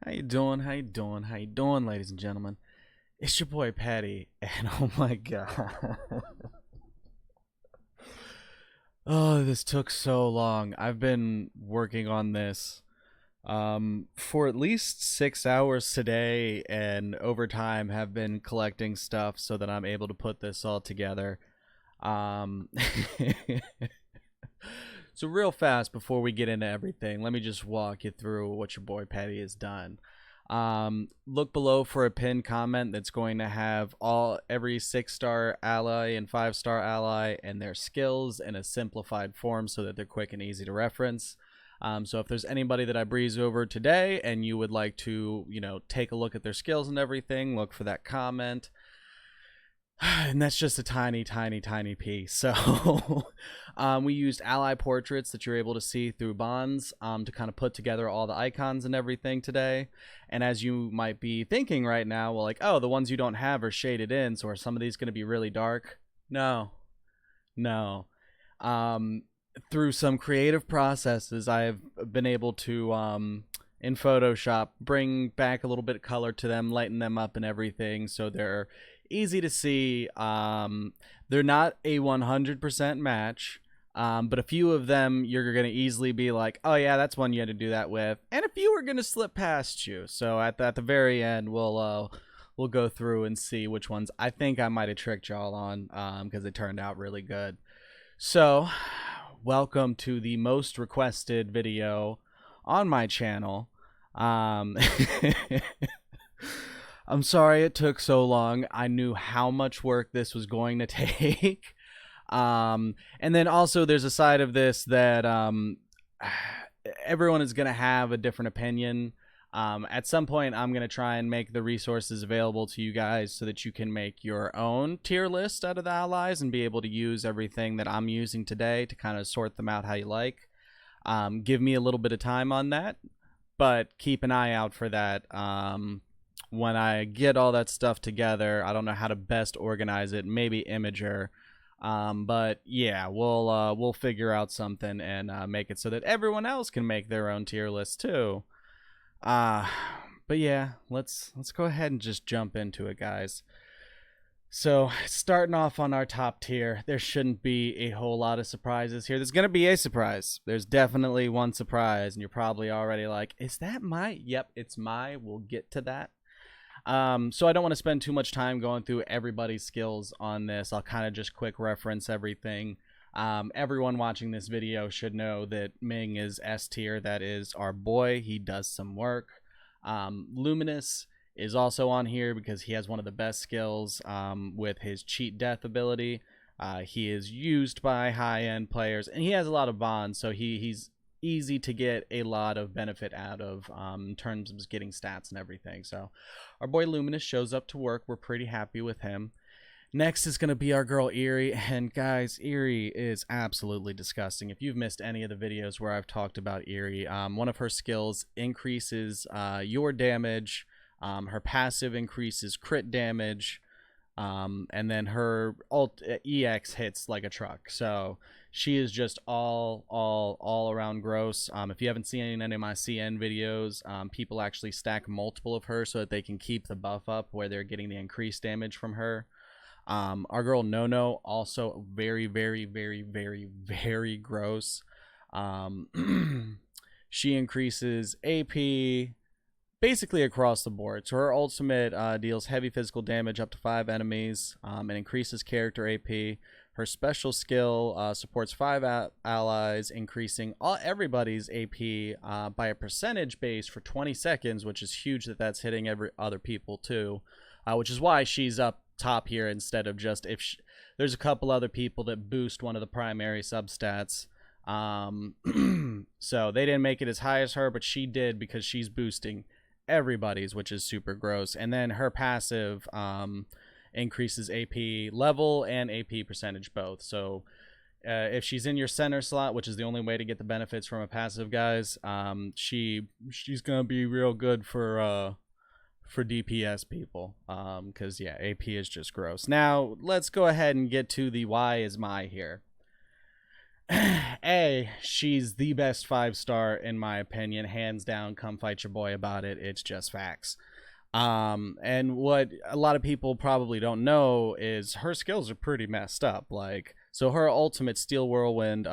How you doing? How you doing? How you doing, ladies and gentlemen? It's your boy Patty, and oh my god. Oh, this took so long. I've been working on this for at least 6 hours today, and over time have been collecting stuff so that I'm able to put this all together. Um So real fast before we get into everything, let me just walk you through what your boy Patty has done. Look below for a pinned comment that's going to have every 6-star ally and 5-star ally and their skills in a simplified form so that they're quick and easy to reference. So if there's anybody that I breeze over today and you would like to, take a look at their skills and everything, look for that comment. And that's just a tiny piece. So we used ally portraits that you're able to see through bonds to kind of put together all the icons and everything today. And as you might be thinking right now, well, like, oh, the ones you don't have are shaded in, so are some of these going to be really dark? No. um, Through some creative processes, I've been able to in Photoshop bring back a little bit of color to them, lighten them up and everything, so they're easy to see. They're not a 100% match, but a few of them you're going to easily be like, oh yeah, that's one you had to do that with, and a few are going to slip past you. So at the very end, we'll go through and see which ones I think I might have tricked y'all on, because they turned out really good. So, welcome to the most requested video on my channel. Um, I'm sorry it took so long. I knew how much work this was going to take. And then also there's a side of this that everyone is going to have a different opinion. At some point, I'm going to try and make the resources available to you guys so that you can make your own tier list out of the allies and be able to use everything that I'm using today to kind of sort them out how you like. Give me a little bit of time on that, but keep an eye out for that. When I get all that stuff together, I don't know how to best organize it. Maybe Imager. But yeah, we'll figure out something and make it so that everyone else can make their own tier list too. Uh, but yeah, let's go ahead and just jump into it, guys. So, starting off on our top tier, there shouldn't be a whole lot of surprises here. There's going to be a surprise. There's definitely one surprise, and you're probably already like, is that my? Yep, it's my. We'll get to that. So I don't want to spend too much time going through everybody's skills on this. I'll kind of just quick reference everything. Everyone watching this video should know that Ming is S tier. That is our boy. He does some work. Luminous is also on here because he has one of the best skills with his cheat death ability. He is used by high-end players, and he has a lot of bonds, so he's easy to get a lot of benefit out of in terms of getting stats and everything. So our boy Luminous shows up to work. We're pretty happy with him. Next is going to be our girl Eerie, and guys, Eerie is absolutely disgusting. If you've missed any of the videos where I've talked about Eerie, one of her skills increases your damage, her passive increases crit damage, and then her ult EX hits like a truck. So she is just all around gross. If you haven't seen any of my CN videos, people actually stack multiple of her so that they can keep the buff up where they're getting the increased damage from her. Our girl Nono, also very gross. She increases AP basically across the board. So her ultimate deals heavy physical damage up to 5 enemies and increases character AP. Her special skill supports 5 allies, increasing everybody's AP by a percentage base for 20 seconds, which is huge that that's hitting every other people too, which is why she's up top here instead of just there's a couple other people that boost one of the primary substats. So they didn't make it as high as her, but she did because she's boosting everybody's, which is super gross. And then her passive increases AP level and AP percentage both. So if she's in your center slot, which is the only way to get the benefits from a passive, guys, she's gonna be real good for DPS people, because yeah, AP is just gross. Now let's go ahead and get to the why is my here. She's the best 5-star in my opinion, hands down. Come fight your boy about it. It's just facts. And what a lot of people probably don't know is her skills are pretty messed up. Like, so her ultimate Steel Whirlwind,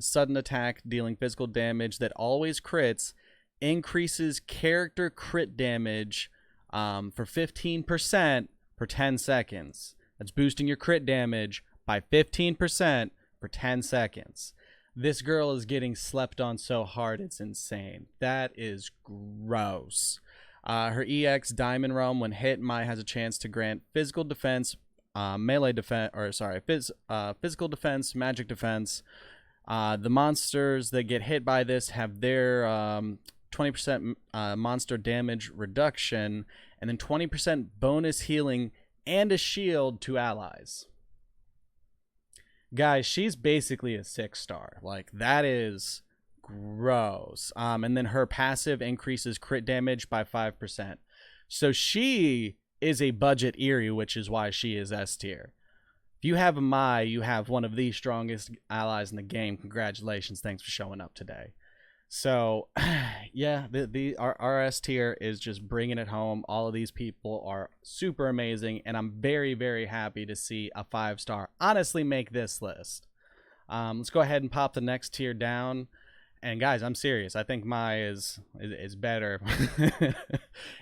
sudden attack dealing physical damage that always crits, increases character crit damage for 15% for 10 seconds. That's boosting your crit damage by 15% for 10 seconds. This girl is getting slept on so hard, it's insane. That is gross. Her EX Diamond Realm, when hit, Mai has a chance to grant physical defense, melee defense, or sorry, physical defense, magic defense. The monsters that get hit by this have their 20% monster damage reduction, and then 20% bonus healing and a shield to allies. Guys, she's basically a 6-star. Like, that is gross. And then her passive increases crit damage by 5%. So she is a budget Eerie, which is why she is S tier. If you have a Mai, you have one of the strongest allies in the game. Congratulations. Thanks for showing up today. So, yeah, our S tier is just bringing it home. All of these people are super amazing, and I'm very, very happy to see a 5-star honestly make this list. Let's go ahead and pop the next tier down. And guys, I'm serious. I think Mai is better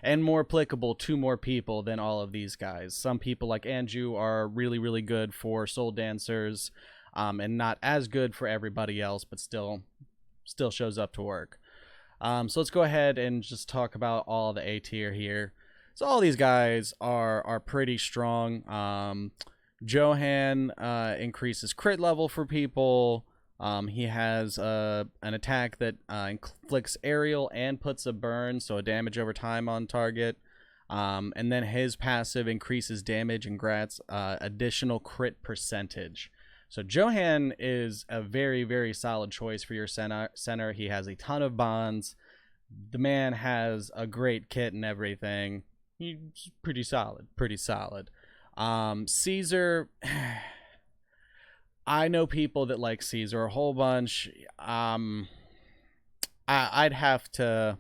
and more applicable to more people than all of these guys. Some people like Anju are really, really good for soul dancers, and not as good for everybody else, but still shows up to work. So let's go ahead and just talk about all the A tier here. So all these guys are pretty strong. Johan increases crit level for people. He has an attack that inflicts aerial and puts a burn, so a damage over time on target. And then his passive increases damage and grants additional crit percentage. So Johan is a very, very solid choice for your center. He has a ton of bonds. The man has a great kit and everything. He's pretty solid. Caesar, I know people that like Caesar a whole bunch. I'd have to.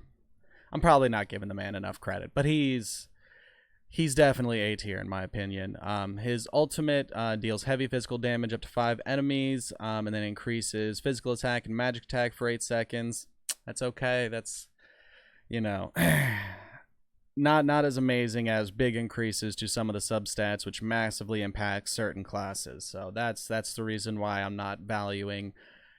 I'm probably not giving the man enough credit, but he's definitely A tier in my opinion. His ultimate deals heavy physical damage up to 5 enemies, and then increases physical attack and magic attack for 8 seconds. That's okay. That's, you know, not as amazing as big increases to some of the substats, which massively impact certain classes. So that's the reason why I'm not valuing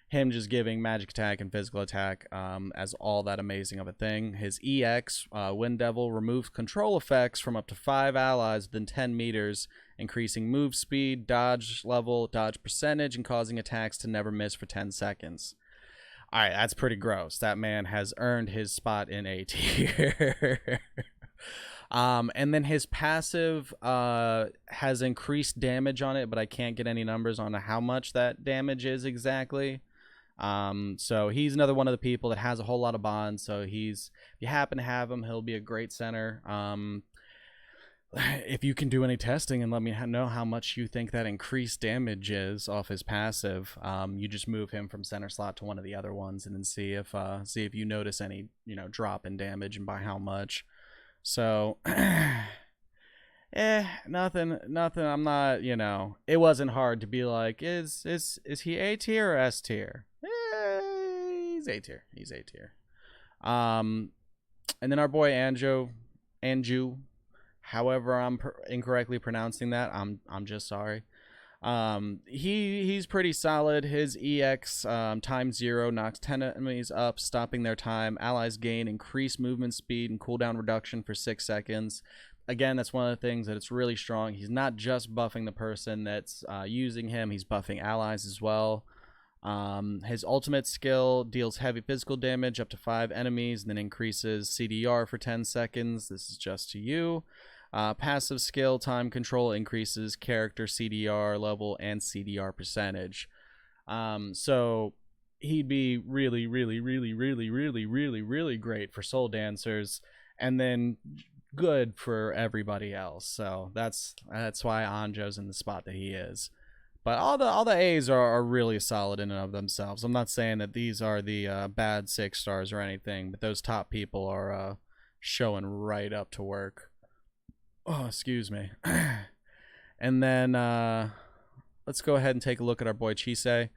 him just giving magic attack and physical attack as all that amazing of a thing. His EX, Wind Devil, removes control effects from up to 5 allies within 10 meters, increasing move speed, dodge level, dodge percentage, and causing attacks to never miss for 10 seconds. All right, that's pretty gross. That man has earned his spot in A tier. And then his passive has increased damage on it, but I can't get any numbers on how much that damage is exactly. So he's another one of the people that has a whole lot of bonds. So if you happen to have him, he'll be a great center. If you can do any testing and let me know how much you think that increased damage is off his passive, you just move him from center slot to one of the other ones and then see if you notice any, drop in damage and by how much. So nothing. I'm not, it wasn't hard to be like, is he A tier or S tier? He's A tier. And then our boy Anju, however I'm incorrectly pronouncing that, I'm just sorry. He's pretty solid. His EX time 0 knocks 10 enemies up, stopping their time. Allies gain increased movement speed and cooldown reduction for 6 seconds. Again, that's one of the things that it's really strong. He's not just buffing the person that's using him, he's buffing allies as well. His ultimate skill deals heavy physical damage up to 5 enemies and then increases CDR for 10 seconds. This is just to you. Passive skill time control increases character CDR level and CDR percentage. So he'd be really, really, really, really, really, really, really great for soul dancers, and then good for everybody else. So that's why Anjo's in the spot that he is. But all the A's are really solid in and of themselves. I'm not saying that these are the bad 6 stars or anything, but those top people are showing right up to work. Oh, excuse me. And then let's go ahead and take a look at our boy Chisei.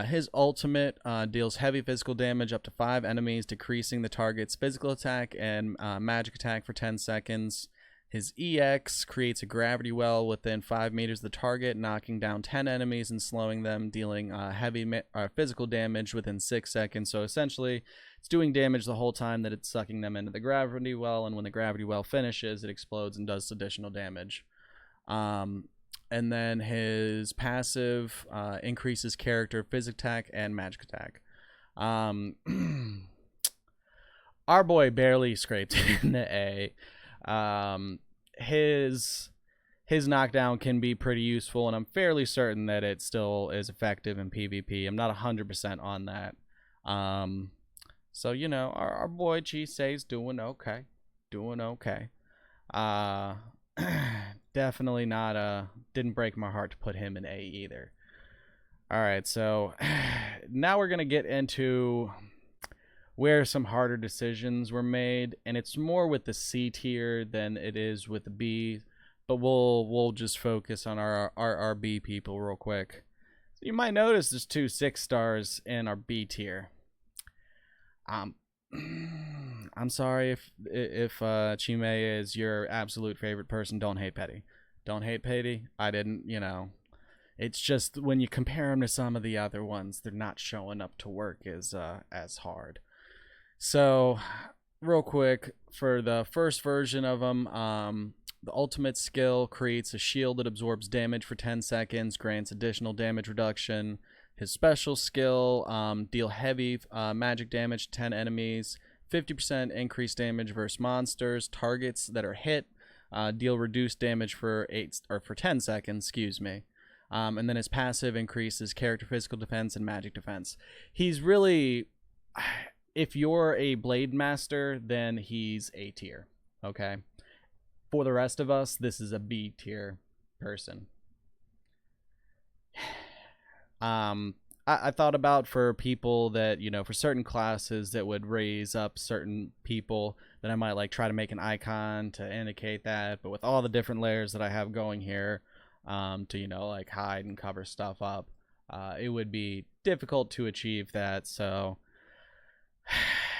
His ultimate deals heavy physical damage up to 5 enemies, decreasing the target's physical attack and magic attack for 10 seconds. His EX creates a gravity well within 5 meters of the target, knocking down 10 enemies and slowing them, dealing heavy physical damage within 6 seconds. So essentially, it's doing damage the whole time that it's sucking them into the gravity well, and when the gravity well finishes, it explodes and does additional damage. And then his passive increases character, physical attack, and magic attack. Our boy barely scraped in the A. His knockdown can be pretty useful, and I'm fairly certain that it still is effective in PvP. I'm not 100% on that. So you know, our boy Chisei's doing okay, definitely not didn't break my heart to put him in A either. All right, so now we're gonna get into where some harder decisions were made, and it's more with the C tier than it is with the B, but we'll just focus on our B people real quick. So you might notice there's 2 6-stars in our B tier. I'm sorry if Chime is your absolute favorite person. Don't hate Petty. I didn't, you know. It's just when you compare them to some of the other ones, they're not showing up to work as hard. So, real quick, for the first version of them, the ultimate skill creates a shield that absorbs damage for 10 seconds, grants additional damage reduction. His special skill, deal heavy magic damage to 10 enemies, 50% increased damage versus monsters. Targets that are hit deal reduced damage for 10 seconds, excuse me. And then his passive increases character physical defense and magic defense. He's really... If you're a Blade Master, then he's A tier, okay? For the rest of us, this is a B tier person. I thought about for people that, you know, for certain classes that would raise up certain people, that I might like try to make an icon to indicate that. But with all the different layers that I have going here, to, you know, like hide and cover stuff up, it would be difficult to achieve that. So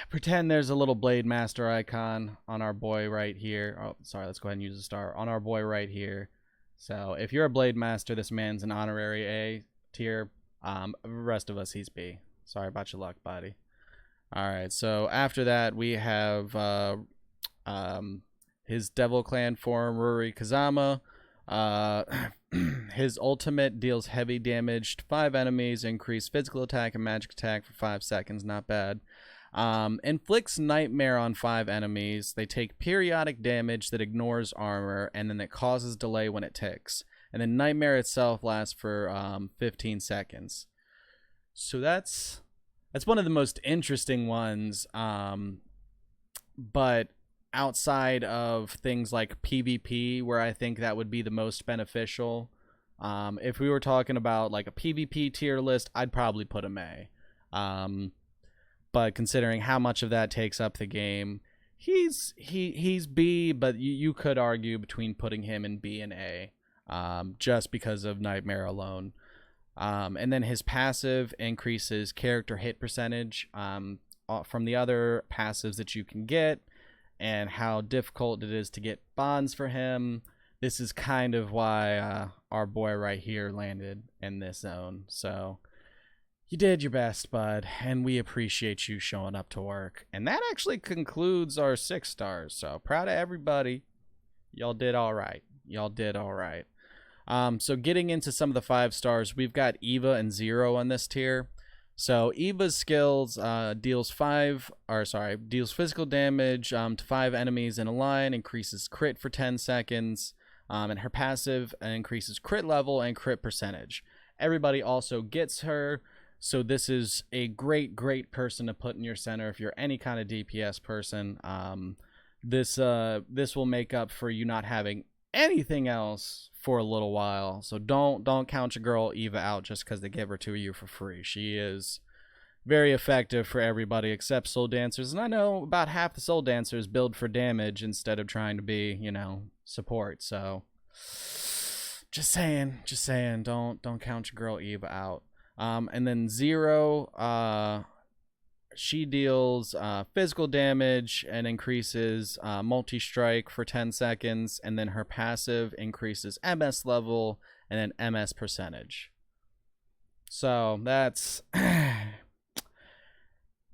pretend there's a little Blade Master icon on our boy right here. Oh, sorry, let's go ahead and use a star on our boy right here. So if you're a Blade Master, this man's an honorary A tier. The rest of us, he's B. Sorry about your luck, buddy. All right, so after that, we have his Devil Clan form, Ruri Kazama. His ultimate deals heavy damage to 5 enemies, increased physical attack and magic attack for 5 seconds. Not bad. Inflicts nightmare on 5 enemies. They take periodic damage that ignores armor, and then it causes delay when it ticks. And then nightmare itself lasts for 15 seconds. So that's one of the most interesting ones. But outside of things like PvP, where I think that would be the most beneficial, if we were talking about like a PvP tier list, I'd probably put him A. But considering how much of that takes up the game, he's B, but you could argue between putting him in B and A, just because of Nightmare alone. And then his passive increases character hit percentage from the other passives that you can get, and how difficult it is to get bonds for him. This is kind of why our boy right here landed in this zone. So you did your best, bud, and we appreciate you showing up to work. And that actually concludes our 6 stars. So proud of everybody. Y'all did all right. So getting into some of the 5 stars, we've got Eva and Zero on this tier. So Eva's skills deals physical damage to 5 enemies in a line, increases crit for 10 seconds, and her passive increases crit level and crit percentage. Everybody also gets her. So this is a great person to put in your center if you're any kind of DPS person. This will make up for you not having anything else for a little while. So don't count your girl Eva out just because they give her to you for free. She is very effective for everybody except soul dancers, and I know about half the soul dancers build for damage instead of trying to be, support. So just saying, don't count your girl Eva out. And then Zero, she deals physical damage and increases multi-strike for 10 seconds, and then her passive increases MS level and then MS percentage. So that's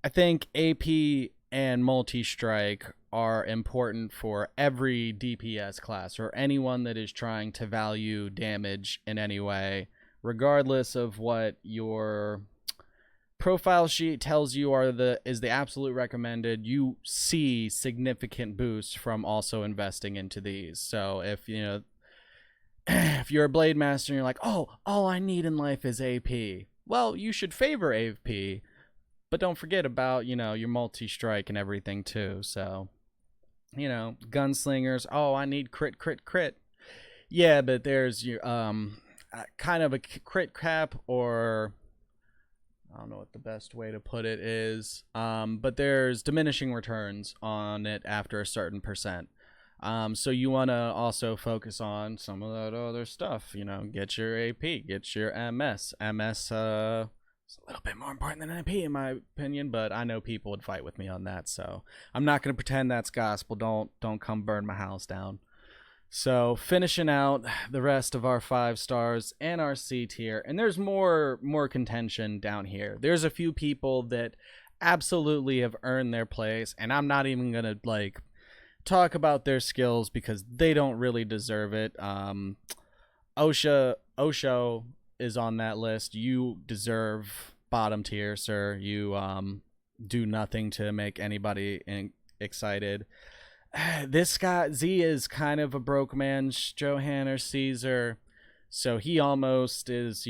I think AP and multi-strike are important for every DPS class or anyone that is trying to value damage in any way, regardless of what your profile sheet tells you is the absolute recommended. You see significant boosts from also investing into these. So if if you're a blade master and you're like, oh, all I need in life is AP, well, you should favor AP, but don't forget about your multi-strike and everything too. So gunslingers, oh, I need crit. Yeah, but there's your kind of a crit cap, or I don't know what the best way to put it is, but there's diminishing returns on it after a certain percent. So you want to also focus on some of that other stuff. Get your AP, get your MS. MS it's a little bit more important than AP in my opinion, but I know people would fight with me on that, so I'm not going to pretend that's gospel. Don't come burn my house down. So finishing out the rest of our 5 stars and our C tier, and there's more contention down here. There's a few people that absolutely have earned their place, and I'm not even gonna talk about their skills because they don't really deserve it. Osho is on that list. You deserve bottom tier, sir. You do nothing to make anybody excited. This guy Z is kind of a broke man's Johan or Caesar, so he almost is,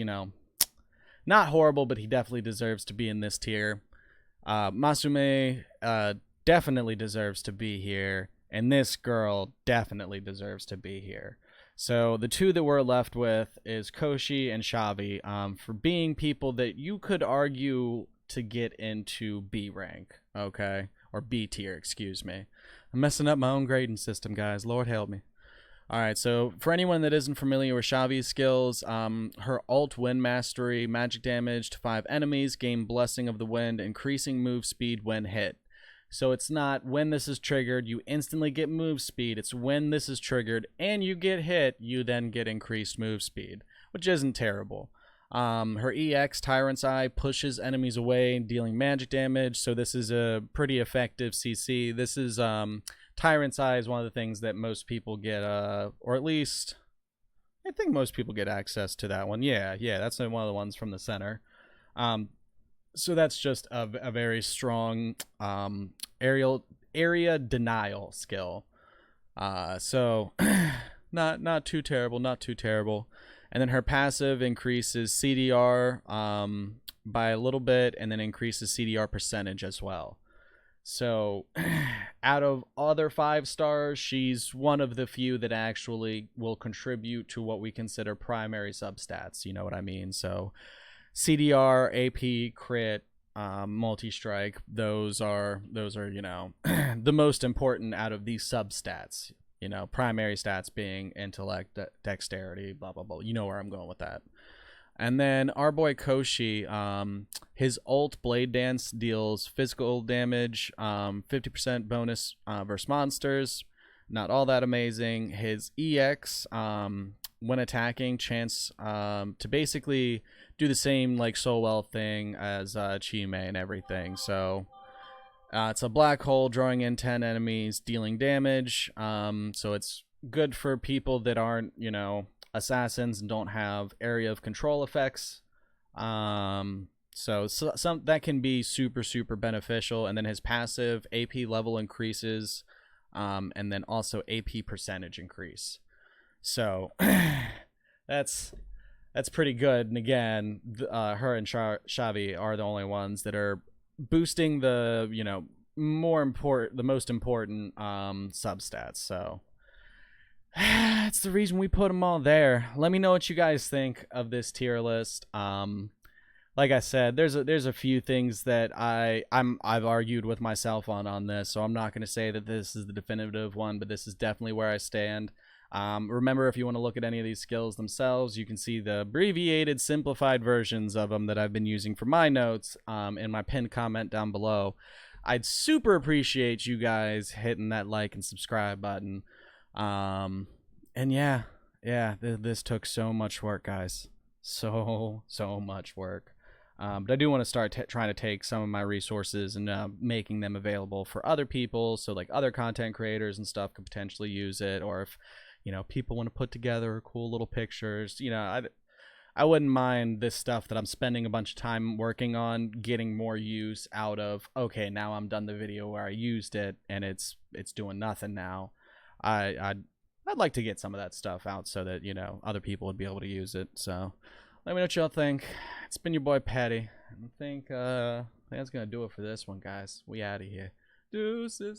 not horrible, but he definitely deserves to be in this tier. Masume definitely deserves to be here, and this girl definitely deserves to be here. So the two that we're left with is Koshi and Shavi, for being people that you could argue to get into B rank, okay? Or B tier, excuse me. I'm messing up my own grading system, guys. Lord help me. Alright, so for anyone that isn't familiar with Shavi's skills, her ult Wind Mastery, magic damage to 5 enemies, gain Blessing of the Wind, increasing move speed when hit. So it's not when this is triggered, you instantly get move speed. It's when this is triggered and you get hit, you then get increased move speed, which isn't terrible. Her EX, Tyrant's Eye, pushes enemies away, dealing magic damage. So this is a pretty effective CC. This is, Tyrant's Eye is one of the things that most people get, or at least, I think most people get access to that one. Yeah, that's one of the ones from the center. So that's just a very strong area denial skill. So not too terrible. And then her passive increases CDR by a little bit, and then increases CDR percentage as well. So out of other 5 stars, she's one of the few that actually will contribute to what we consider primary substats. You know what I mean? So CDR, AP, crit, multi-strike, those are the most important out of these substats. Primary stats being intellect, dexterity, blah blah blah. You know where I'm going with that. And then our boy Koshi, his ult Blade Dance deals physical damage, 50% bonus versus monsters. Not all that amazing. His EX, when attacking, chance to basically do the same like Soulwell thing as Chime and everything. So it's a black hole drawing in 10 enemies, dealing damage. So it's good for people that aren't, assassins and don't have area of control effects. So some that can be super beneficial. And then his passive AP level increases, and then also AP percentage increase. So that's pretty good. And again, her and Shavi are the only ones that are boosting the most important substats. So That's the reason we put them all there. Let me know what you guys think of this tier list. Like I said, there's a few things that I've argued with myself on this, so I'm not going to say that this is the definitive one, but this is definitely where I stand. Remember, if you want to look at any of these skills themselves, you can see the abbreviated, simplified versions of them that I've been using for my notes in my pinned comment down below. I'd super appreciate you guys hitting that like and subscribe button. And yeah, this took so much work, guys. So much work. But I do want to start trying to take some of my resources and making them available for other people, so like other content creators and stuff could potentially use it, or if people want to put together cool little pictures, I wouldn't mind this stuff that I'm spending a bunch of time working on getting more use out of. Okay, now I'm done the video where I used it and it's doing nothing now. I'd like to get some of that stuff out so that other people would be able to use it. So let me know what y'all think. It's been your boy Patty. I think that's gonna do it for this one, guys. We out of here. Deuces.